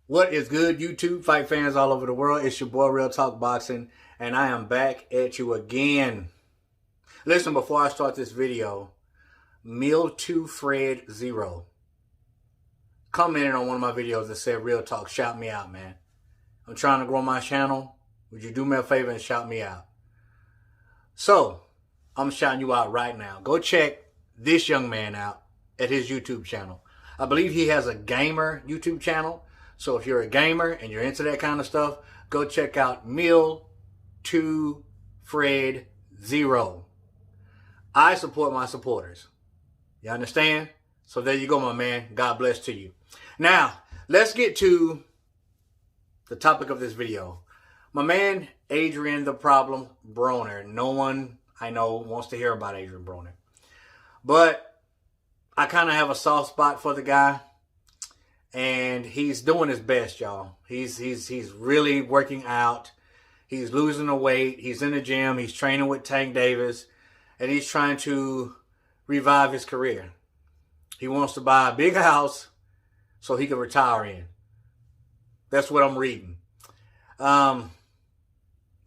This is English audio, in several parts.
What is good, YouTube fight fans all over the world? It's your boy Real Talk Boxing, and I am back at you again. Listen, before I start this video, Meal2Fred0 commented on one of my videos that said, "Real Talk, shout me out, man. I'm trying to grow my channel. Would you do me a favor and shout me out?" So, I'm shouting you out right now. Go check this young man out at his YouTube channel. I believe he has a gamer YouTube channel. So if you're a gamer and you're into that kind of stuff, go check out Meal2Fred0. I support my supporters. You understand? So there you go, my man. God bless to you. Now, let's get to the topic of this video. My man, Adrien the Problem Broner. No one I know wants to hear about Adrien Broner. But I kind of have a soft spot for the guy. And he's doing his best, y'all. He's really working out. He's losing the weight. He's in the gym. He's training with Tank Davis. And he's trying to revive his career. He wants to buy a big house so he can retire in. That's what I'm reading. I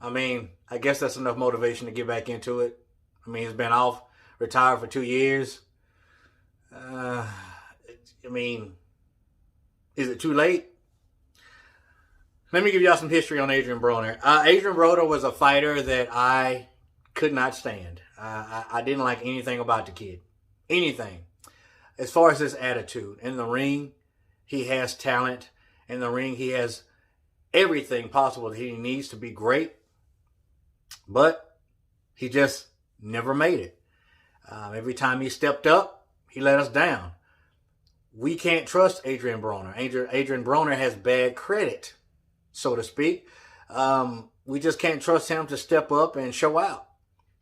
mean, I guess that's enough motivation to get back into it. I mean, he's been off, retired for 2 years. Is it too late? Let me give y'all some history on Adrien Broner. Adrien Broner was a fighter that I could not stand. I didn't like anything about the kid. Anything. As far as his attitude. In the ring, he has talent. In the ring, he has everything possible that he needs to be great. But he just never made it. Every time he stepped up, he let us down. We can't trust Adrien Broner. Adrien Broner has bad credit, so to speak. We just can't trust him to step up and show out.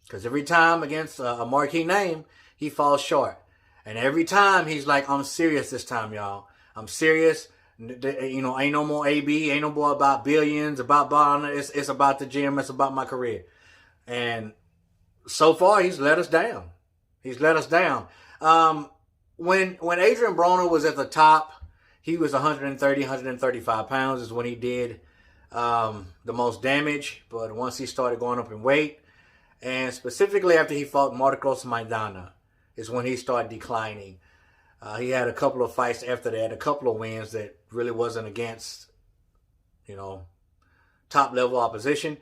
Because every time against a marquee name, he falls short. And every time he's like, "I'm serious this time, y'all. I'm serious. You know, ain't no more AB. Ain't no more about billions, about bond. It's about the gym. It's about my career." And so far, he's let us down. He's let us down. When Adrien Broner was at the top, he was 130, 135 pounds is when he did the most damage. But once he started going up in weight, and specifically after he fought Marcos Maidana, is when he started declining. He had a couple of fights after that, a couple of wins that really wasn't against, you know, top-level opposition.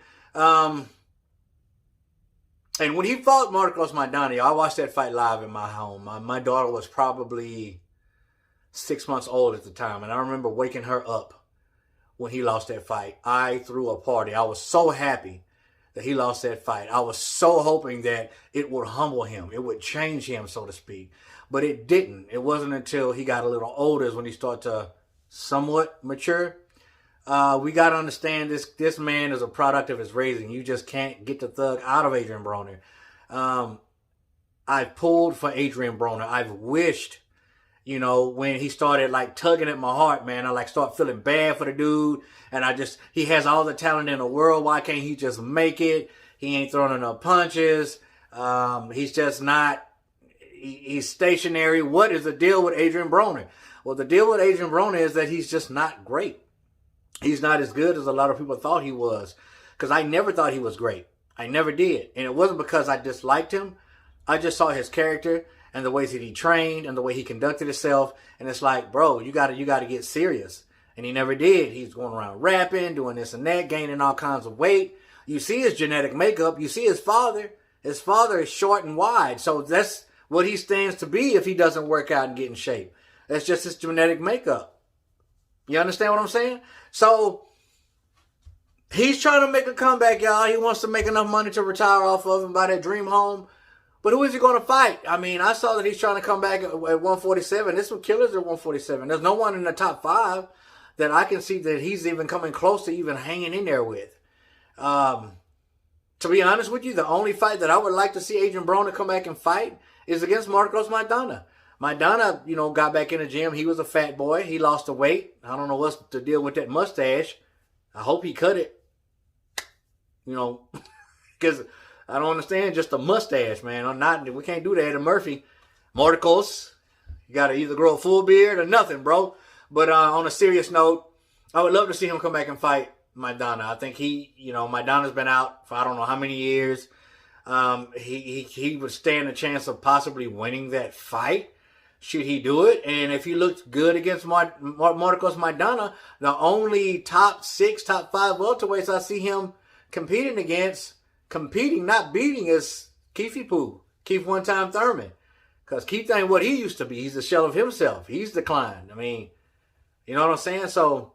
And when he fought Marcos Maidana, I watched that fight live in my home. My daughter was probably 6 months old at the time. And I remember waking her up when he lost that fight. I threw a party. I was so happy that he lost that fight. I was so hoping that it would humble him. It would change him, so to speak. But it didn't. It wasn't until he got a little older when he started to somewhat mature. We got to understand this man is a product of his raising. You just can't get the thug out of Adrien Broner. I've pulled for Adrien Broner. I've wished, you know, when he started like tugging at my heart, man, I like start feeling bad for the dude. And he has all the talent in the world. Why can't he just make it? He ain't throwing enough punches. He's just not, he's stationary. What is the deal with Adrien Broner? Well, the deal with Adrien Broner is that he's just not great. He's not as good as a lot of people thought he was. Because I never thought he was great. I never did. And it wasn't because I disliked him. I just saw his character and the ways that he trained and the way he conducted himself. And it's like, bro, you gotta get serious. And he never did. He's going around rapping, doing this and that, gaining all kinds of weight. You see his genetic makeup. You see his father. His father is short and wide. So that's what he stands to be if he doesn't work out and get in shape. That's just his genetic makeup. You understand what I'm saying? So, he's trying to make a comeback, y'all. He wants to make enough money to retire off of and buy that dream home. But who is he going to fight? I mean, I saw that he's trying to come back at 147. There's some killers at 147. There's no one in the top 5 that I can see that he's even coming close to even hanging in there with. To be honest with you, the only fight that I would like to see Adrien Broner come back and fight is against Marcos Maidana. Maidana, you know, got back in the gym. He was a fat boy. He lost the weight. I don't know what's the deal with that mustache. I hope he cut it. You know, because I don't understand just a mustache, man. We can't do that to Murphy. Marcos, you got to either grow a full beard or nothing, bro. But on a serious note, I would love to see him come back and fight Maidana. I think Maidana's been out for I don't know how many years. He would stand a chance of possibly winning that fight should he do it. And if he looks good against Marcos Maidana, the only top 5 welterweights I see him not beating, is Keith one-time Thurman. Because Keith ain't what he used to be. He's a shell of himself. He's declined. I mean, you know what I'm saying? So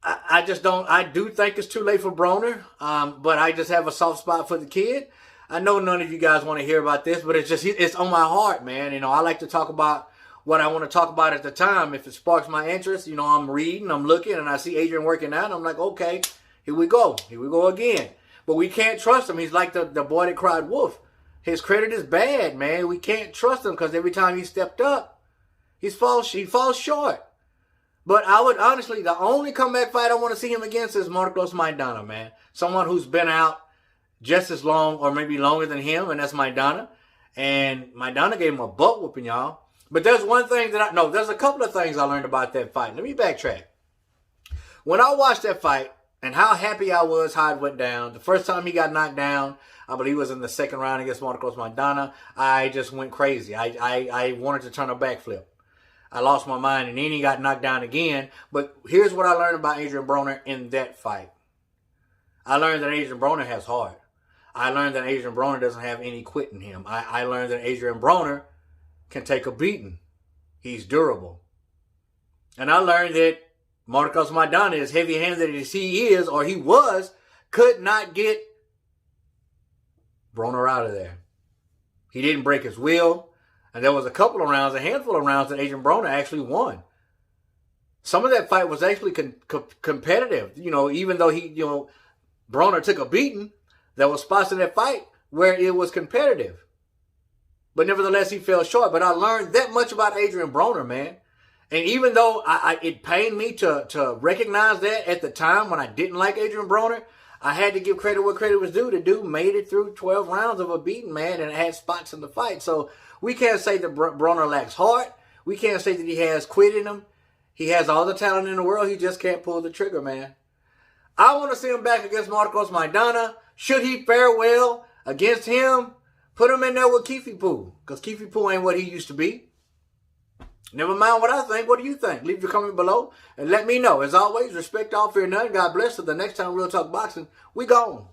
I do think it's too late for Broner, but I just have a soft spot for the kid. I know none of you guys want to hear about this, but it's on my heart, man. You know, I like to talk about what I want to talk about at the time. If it sparks my interest, you know, I'm reading, I'm looking, and I see Adrien working out, and I'm like, okay, here we go again. But we can't trust him. He's like the boy that cried wolf. His credit is bad, man. We can't trust him because every time he stepped up, he falls short. But I would honestly, the only comeback fight I want to see him against is Marcos Maidana, man. Someone who's been out just as long or maybe longer than him, and that's Maidana. And Maidana gave him a butt whooping, y'all. But there's one thing there's a couple of things I learned about that fight. Let me backtrack. When I watched that fight and how happy I was how it went down, the first time he got knocked down, I believe it was in the second round against Marcos Maidana, I just went crazy. I wanted to turn a backflip. I lost my mind, and then he got knocked down again. But here's what I learned about Adrien Broner in that fight. I learned that Adrien Broner has heart. I learned that Adrien Broner doesn't have any quit in him. I learned that Adrien Broner can take a beating. He's durable. And I learned that Marcos Maidana, as heavy-handed as he is, or he was, could not get Broner out of there. He didn't break his will. And there was a handful of rounds that Adrien Broner actually won. Some of that fight was actually competitive. You know, even though Broner took a beating, there was spots in that fight where it was competitive. But nevertheless, he fell short. But I learned that much about Adrien Broner, man. And even though it pained me to recognize that at the time when I didn't like Adrien Broner, I had to give credit where credit was due. The dude made it through 12 rounds of a beating, man, and it had spots in the fight. So we can't say that Broner lacks heart. We can't say that he has quit in him. He has all the talent in the world. He just can't pull the trigger, man. I want to see him back against Marcos Maidana. Should he fare well against him, put him in there with Keefe, because Keefe ain't what he used to be. Never mind what I think. What do you think? Leave your comment below and let me know. As always, respect all, fear none. God bless. Till the next time Real Talk Boxing, we gone.